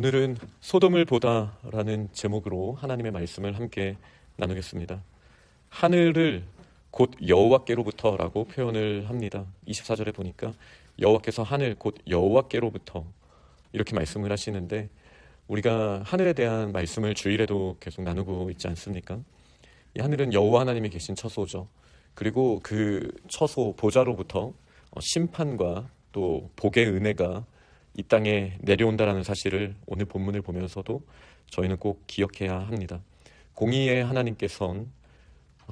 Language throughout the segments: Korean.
오늘은 소돔을 보다라는 제목으로 하나님의 말씀을 함께 나누겠습니다. 하늘을 곧 여호와께로부터라고 표현을 합니다. 24절에 보니까 여호와께서 하늘 곧 여호와께로부터 이렇게 말씀을 하시는데, 우리가 하늘에 대한 말씀을 주일에도 계속 나누고 있지 않습니까? 이 하늘은 여호와 하나님이 계신 처소죠. 그리고 그 처소 보좌로부터 심판과 또 복의 은혜가 이 땅에 내려온다라는 사실을 오늘 본문을 보면서도 저희는 꼭 기억해야 합니다. 공의의 하나님께서는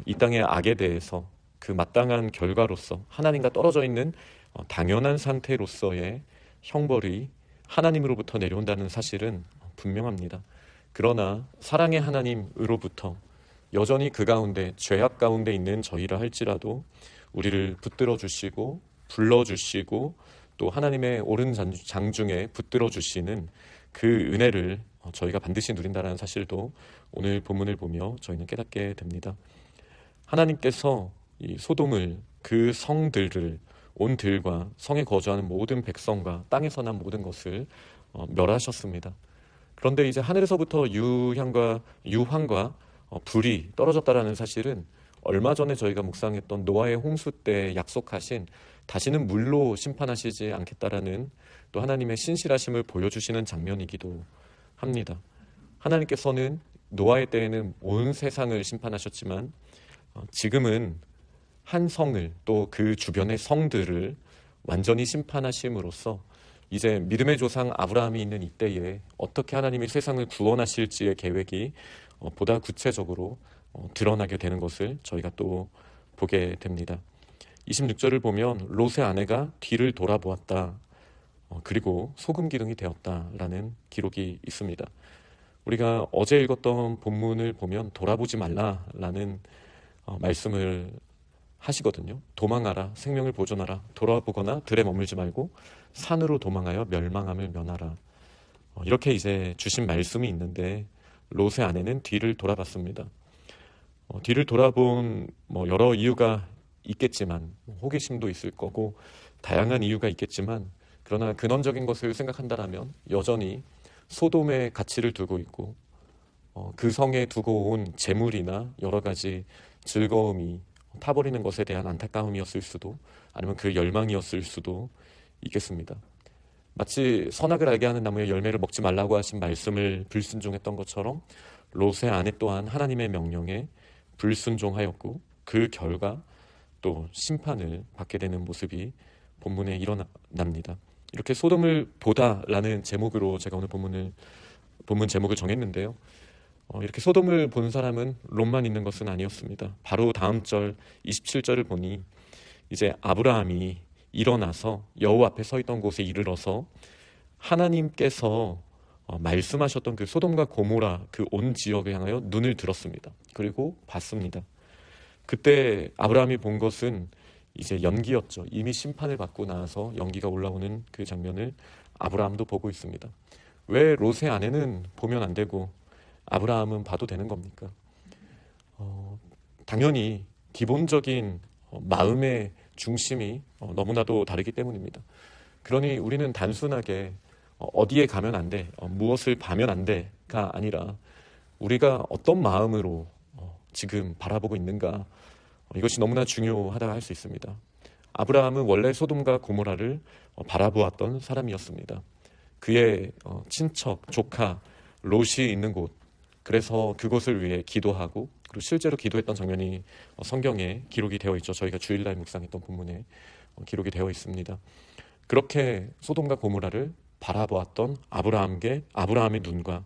이 땅의 악에 대해서 그 마땅한 결과로서 하나님과 떨어져 있는 당연한 상태로서의 형벌이 하나님으로부터 내려온다는 사실은 분명합니다. 그러나 사랑의 하나님으로부터 여전히 그 가운데 죄악 가운데 있는 저희라 할지라도 우리를 붙들어 주시고 불러주시고 또 하나님의 오른 장중에 붙들어 주시는 그 은혜를 저희가 반드시 누린다는 사실도 오늘 본문을 보며 저희는 깨닫게 됩니다. 하나님께서 이 소돔을, 그 성들을, 온 들과 성에 거주하는 모든 백성과 땅에서 난 모든 것을 멸하셨습니다. 그런데 이제 하늘에서부터 유황과 불이 떨어졌다라는 사실은 얼마 전에 저희가 묵상했던 노아의 홍수 때 약속하신 다시는 물로 심판하시지 않겠다라는 또 하나님의 신실하심을 보여주시는 장면이기도 합니다. 하나님께서는 노아의 때에는 온 세상을 심판하셨지만 지금은 한 성을 또 그 주변의 성들을 완전히 심판하심으로써 이제 믿음의 조상 아브라함이 있는 이때에 어떻게 하나님이 세상을 구원하실지의 계획이 보다 구체적으로 드러나게 되는 것을 저희가 또 보게 됩니다. 26절을 보면 롯의 아내가 뒤를 돌아보았다. 그리고 소금 기둥이 되었다라는 기록이 있습니다. 우리가 어제 읽었던 본문을 보면 돌아보지 말라라는 말씀을 하시거든요. 도망하라, 생명을 보존하라, 돌아보거나 들에 머물지 말고 산으로 도망하여 멸망함을 면하라. 이렇게 이제 주신 말씀이 있는데 롯의 아내는 뒤를 돌아봤습니다. 뒤를 돌아본 여러 이유가 있겠지만, 호기심도 있을 거고 다양한 이유가 있겠지만, 그러나 근원적인 것을 생각한다면 여전히 소돔의 가치를 두고 있고 그 성에 두고 온 재물이나 여러 가지 즐거움이 타버리는 것에 대한 안타까움이었을 수도, 아니면 그 열망이었을 수도 있겠습니다. 마치 선악을 알게 하는 나무의 열매를 먹지 말라고 하신 말씀을 불순종했던 것처럼 롯의 아내 또한 하나님의 명령에 불순종하였고 그 결과 또 심판을 받게 되는 모습이 본문에 일어납니다. 이렇게 소돔을 보다라는 제목으로 제가 오늘 본문 제목을 정했는데요. 이렇게 소돔을 본 사람은 롯만 있는 것은 아니었습니다. 바로 다음 절 27절을 보니 이제 아브라함이 일어나서 여호와 앞에 서 있던 곳에 이르러서 하나님께서 말씀하셨던 그 소돔과 고모라 그 온 지역을 향하여 눈을 들었습니다. 그리고 봤습니다. 그때 아브라함이 본 것은 이제 연기였죠. 이미 심판을 받고 나서 연기가 올라오는 그 장면을 아브라함도 보고 있습니다. 왜 롯의 아내는 보면 안 되고 아브라함은 봐도 되는 겁니까? 당연히 기본적인 마음의 중심이 너무나도 다르기 때문입니다. 그러니 우리는 단순하게 어디에 가면 안 돼, 무엇을 봐면 안 돼가 아니라 우리가 어떤 마음으로 지금 바라보고 있는가, 이것이 너무나 중요하다고 할 수 있습니다. 아브라함은 원래 소돔과 고모라를 바라보았던 사람이었습니다. 그의 친척, 조카 롯이 있는 곳, 그래서 그곳을 위해 기도하고 그리고 실제로 기도했던 장면이 성경에 기록이 되어 있죠. 저희가 주일날 묵상했던 본문에 기록이 되어 있습니다. 그렇게 소돔과 고모라를 바라보았던 아브라함의 눈과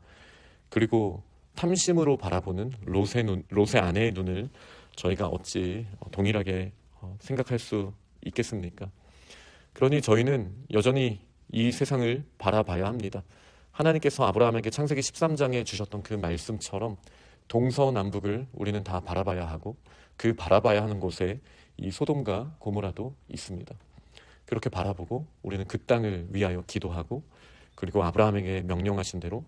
그리고 탐심으로 바라보는 롯의 아내의 눈을 저희가 어찌 동일하게 생각할 수 있겠습니까? 그러니 저희는 여전히 이 세상을 바라봐야 합니다. 하나님께서 아브라함에게 창세기 13장에 주셨던 그 말씀처럼 동서남북을 우리는 다 바라봐야 하고 그 바라봐야 하는 곳에 이 소돔과 고모라도 있습니다. 그렇게 바라보고 우리는 그 땅을 위하여 기도하고 그리고 아브라함에게 명령하신 대로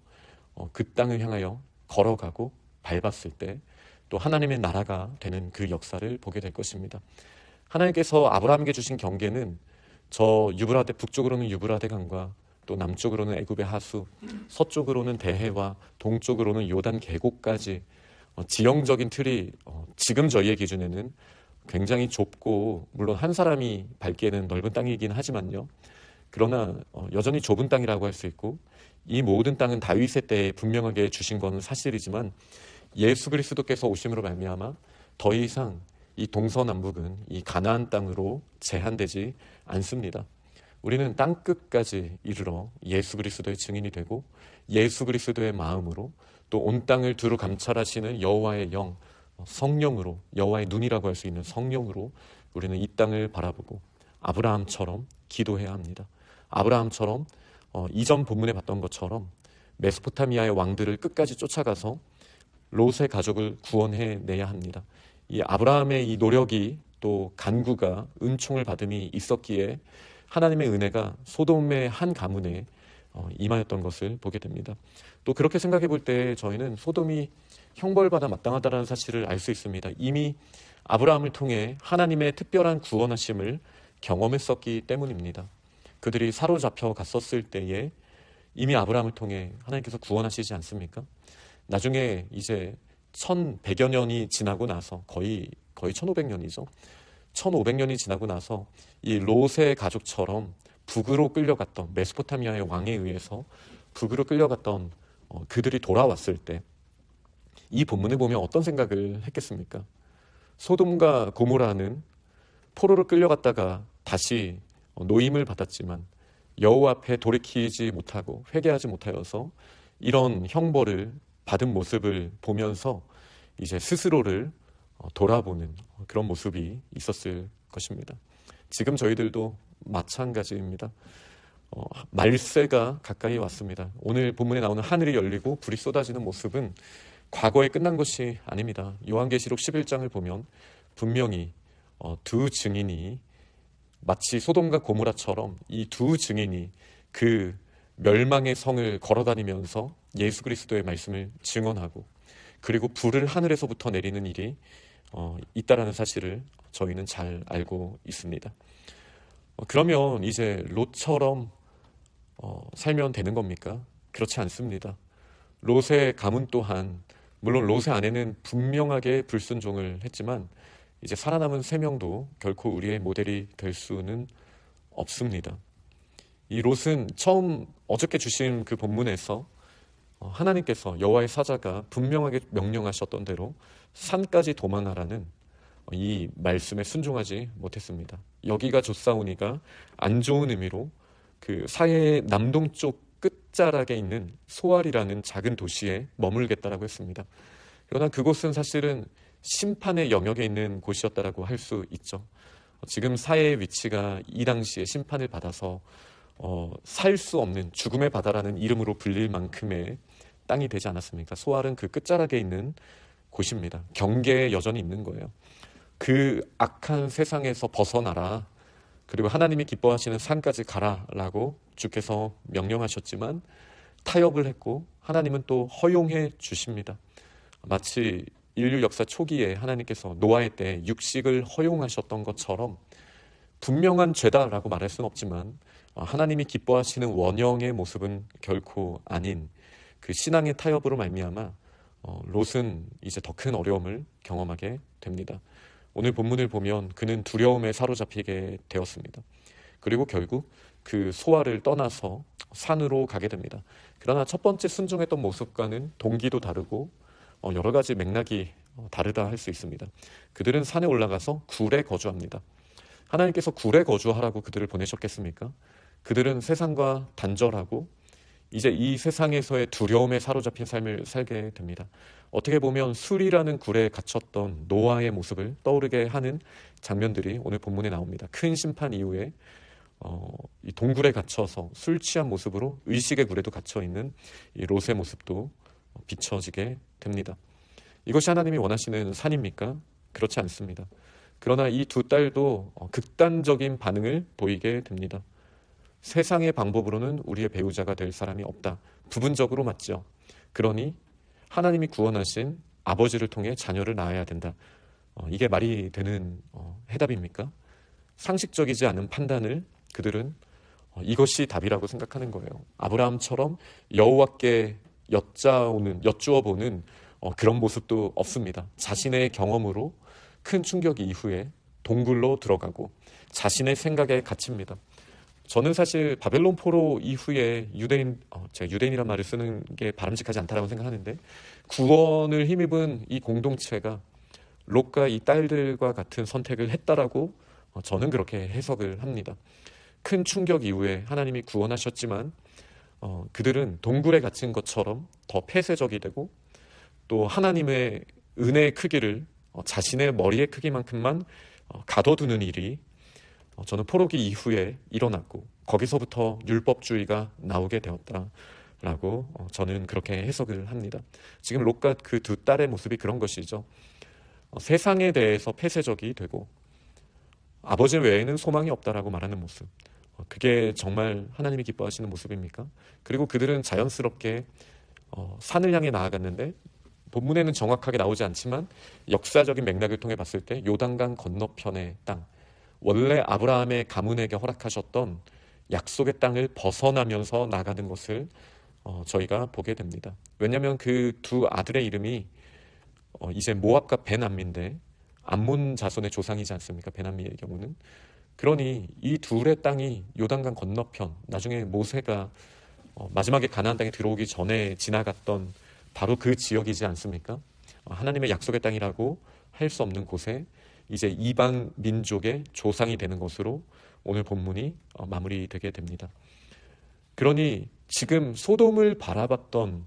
그 땅을 향하여 걸어가고 밟았을 때 또 하나님의 나라가 되는 그 역사를 보게 될 것입니다. 하나님께서 아브라함에게 주신 경계는 저 북쪽으로는 유브라데 강과 또 남쪽으로는 애굽의 하수, 서쪽으로는 대해와 동쪽으로는 요단 계곡까지 지형적인 틀이 지금 저희의 기준에는 굉장히 좁고 물론 한 사람이 밟기에는 넓은 땅이긴 하지만요. 그러나 여전히 좁은 땅이라고 할 수 있고 이 모든 땅은 다윗의 때에 분명하게 주신 것은 사실이지만 예수 그리스도께서 오심으로 말미암아 더 이상 이 동서남북은 이 가나안 땅으로 제한되지 않습니다. 우리는 땅 끝까지 이르러 예수 그리스도의 증인이 되고 예수 그리스도의 마음으로 또 온 땅을 두루 감찰하시는 여호와의 영, 성령으로 여호와의 눈이라고 할 수 있는 성령으로 우리는 이 땅을 바라보고 아브라함처럼 기도해야 합니다. 아브라함처럼 이전 본문에 봤던 것처럼 메소포타미아의 왕들을 끝까지 쫓아가서 롯의 가족을 구원해내야 합니다. 이 아브라함의 이 노력이 또 간구가 은총을 받음이 있었기에 하나님의 은혜가 소돔의 한 가문에 임하였던 것을 보게 됩니다. 또 그렇게 생각해 볼 때 저희는 소돔이 형벌받아 마땅하다는 사실을 알 수 있습니다. 이미 아브라함을 통해 하나님의 특별한 구원하심을 경험했었기 때문입니다. 그들이 사로잡혀 갔었을 때에 이미 아브라함을 통해 하나님께서 구원하시지 않습니까? 나중에 이제 1100여 년이 지나고 나서 거의 1500년이죠. 1500년이 지나고 나서 이 롯의 가족처럼 북으로 끌려갔던 메소포타미아의 왕에 의해서 북으로 끌려갔던 그들이 돌아왔을 때 이 본문을 보면 어떤 생각을 했겠습니까? 소돔과 고모라는 포로로 끌려갔다가 다시 노임을 받았지만 여호와 앞에 돌이키지 못하고 회개하지 못하여서 이런 형벌을 받은 모습을 보면서 이제 스스로를 돌아보는 그런 모습이 있었을 것입니다. 지금 저희들도 마찬가지입니다. 말세가 가까이 왔습니다. 오늘 본문에 나오는 하늘이 열리고 불이 쏟아지는 모습은 과거에 끝난 것이 아닙니다. 요한계시록 11장을 보면 분명히 두 증인이 마치 소돔과 고모라처럼 이 두 증인이 그 멸망의 성을 걸어다니면서 예수 그리스도의 말씀을 증언하고 그리고 불을 하늘에서부터 내리는 일이 있다라는 사실을 저희는 잘 알고 있습니다. 그러면 이제 롯처럼 살면 되는 겁니까? 그렇지 않습니다. 롯의 가문 또한 물론 롯의 아내는 분명하게 불순종을 했지만 이제 살아남은 3명도 결코 우리의 모델이 될 수는 없습니다. 이 롯은 처음 어저께 주신 그 본문에서 하나님께서 여호와의 사자가 분명하게 명령하셨던 대로 산까지 도망하라는 이 말씀에 순종하지 못했습니다. 여기가 좋사오니가 안 좋은 의미로 그 사해의 남동쪽 끝자락에 있는 소알이라는 작은 도시에 머물겠다라고 했습니다. 그러나 그곳은 사실은 심판의 영역에 있는 곳이었다라고 할 수 있죠. 지금 사해의 위치가 이 당시에 심판을 받아서 살 수 없는 죽음의 바다라는 이름으로 불릴 만큼의 땅이 되지 않았습니까? 소알은 그 끝자락에 있는 곳입니다. 경계에 여전히 있는 거예요. 그 악한 세상에서 벗어나라. 그리고 하나님이 기뻐하시는 산까지 가라라고 주께서 명령하셨지만 타협을 했고 하나님은 또 허용해 주십니다. 마치 인류 역사 초기에 하나님께서 노아의 때 육식을 허용하셨던 것처럼 분명한 죄다라고 말할 수는 없지만 하나님이 기뻐하시는 원형의 모습은 결코 아닌 그 신앙의 타협으로 말미암아 롯은 이제 더 큰 어려움을 경험하게 됩니다. 오늘 본문을 보면 그는 두려움에 사로잡히게 되었습니다. 그리고 결국 그 소알을 떠나서 산으로 가게 됩니다. 그러나 첫 번째 순종했던 모습과는 동기도 다르고 여러 가지 맥락이 다르다 할 수 있습니다. 그들은 산에 올라가서 굴에 거주합니다. 하나님께서 굴에 거주하라고 그들을 보내셨겠습니까? 그들은 세상과 단절하고 이제 이 세상에서의 두려움에 사로잡힌 삶을 살게 됩니다. 어떻게 보면 술이라는 굴에 갇혔던 노아의 모습을 떠오르게 하는 장면들이 오늘 본문에 나옵니다. 큰 심판 이후에 이 동굴에 갇혀서 술 취한 모습으로 의식의 굴에도 갇혀있는 이 롯의 모습도 비춰지게 됩니다. 이것이 하나님이 원하시는 산입니까? 그렇지 않습니다. 그러나 이 두 딸도 극단적인 반응을 보이게 됩니다. 세상의 방법으로는 우리의 배우자가 될 사람이 없다. 부분적으로 맞죠. 그러니 하나님이 구원하신 아버지를 통해 자녀를 낳아야 된다. 이게 말이 되는 해답입니까? 상식적이지 않은 판단을 그들은 이것이 답이라고 생각하는 거예요. 아브라함처럼 여호와께 여쭈어 보는 그런 모습도 없습니다. 자신의 경험으로 큰 충격 이후에 동굴로 들어가고 자신의 생각에 갇힙니다. 저는 사실 바벨론 포로 이후에 제가 유대인이란 말을 쓰는 게 바람직하지 않다라고 생각하는데, 구원을 힘입은 이 공동체가 롯과 이 딸들과 같은 선택을 했다라고 저는 그렇게 해석을 합니다. 큰 충격 이후에 하나님이 구원하셨지만 그들은 동굴에 갇힌 것처럼 더 폐쇄적이 되고, 또 하나님의 은혜의 크기를 자신의 머리의 크기만큼만 가둬두는 일이 저는 포로기 이후에 일어났고, 거기서부터 율법주의가 나오게 되었다라고 저는 그렇게 해석을 합니다. 지금 롯과 그 두 딸의 모습이 그런 것이죠. 세상에 대해서 폐쇄적이 되고 아버지 외에는 소망이 없다라고 말하는 모습, 그게 정말 하나님이 기뻐하시는 모습입니까? 그리고 그들은 자연스럽게 산을 향해 나아갔는데, 본문에는 정확하게 나오지 않지만 역사적인 맥락을 통해 봤을 때 요단강 건너편의 땅, 원래 아브라함의 가문에게 허락하셨던 약속의 땅을 벗어나면서 나가는 것을 저희가 보게 됩니다. 왜냐하면 그 두 아들의 이름이 이제 모압과 베남미인데, 암몬 자손의 조상이지 않습니까? 베남미의 경우는. 그러니 이 둘의 땅이 요단강 건너편, 나중에 모세가 마지막에 가나안 땅에 들어오기 전에 지나갔던 바로 그 지역이지 않습니까? 하나님의 약속의 땅이라고 할 수 없는 곳에 이제 이방 민족의 조상이 되는 것으로 오늘 본문이 마무리되게 됩니다. 그러니 지금 소돔을 바라봤던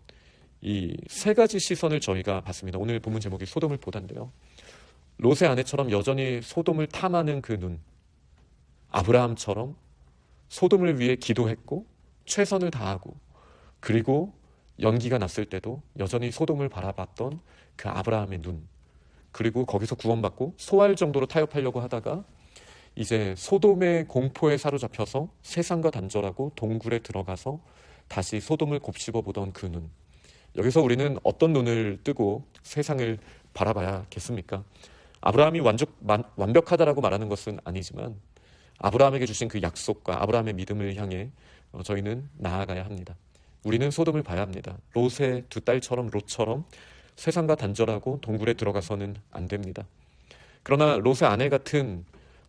이 세 가지 시선을 저희가 봤습니다. 오늘 본문 제목이 소돔을 보다인데요. 롯의 아내처럼 여전히 소돔을 탐하는 그 눈, 아브라함처럼 소돔을 위해 기도했고 최선을 다하고, 그리고 연기가 났을 때도 여전히 소돔을 바라봤던 그 아브라함의 눈, 그리고 거기서 구원받고 소할 정도로 타협하려고 하다가 이제 소돔의 공포에 사로잡혀서 세상과 단절하고 동굴에 들어가서 다시 소돔을 곱씹어 보던 그 눈, 여기서 우리는 어떤 눈을 뜨고 세상을 바라봐야겠습니까? 아브라함이 완벽하다라고 말하는 것은 아니지만 아브라함에게 주신 그 약속과 아브라함의 믿음을 향해 저희는 나아가야 합니다. 우리는 소돔을 봐야 합니다. 롯의 두 딸처럼, 롯처럼 세상과 단절하고 동굴에 들어가서는 안 됩니다. 그러나 롯의 아내 같은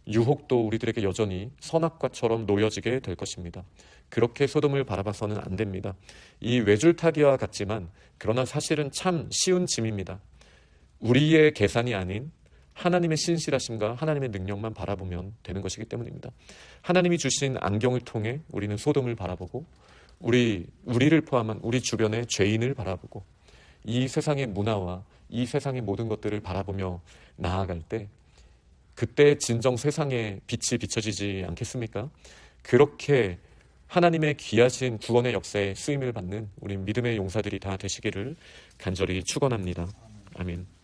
유혹도 우리들에게 여전히 선악과처럼 놓여지게 될 것입니다. 그렇게 소돔을 바라봐서는 안 됩니다. 이 외줄타기와 같지만 그러나 사실은 참 쉬운 짐입니다. 우리의 계산이 아닌 하나님의 신실하심과 하나님의 능력만 바라보면 되는 것이기 때문입니다. 하나님이 주신 안경을 통해 우리는 소돔을 바라보고, 우리를 포함한 우리 주변의 죄인을 바라보고, 이 세상의 문화와 이 세상의 모든 것들을 바라보며 나아갈 때, 그때 진정 세상에 빛이 비춰지지 않겠습니까? 그렇게 하나님의 귀하신 구원의 역사에 쓰임을 받는 우리 믿음의 용사들이 다 되시기를 간절히 축원합니다. 아멘.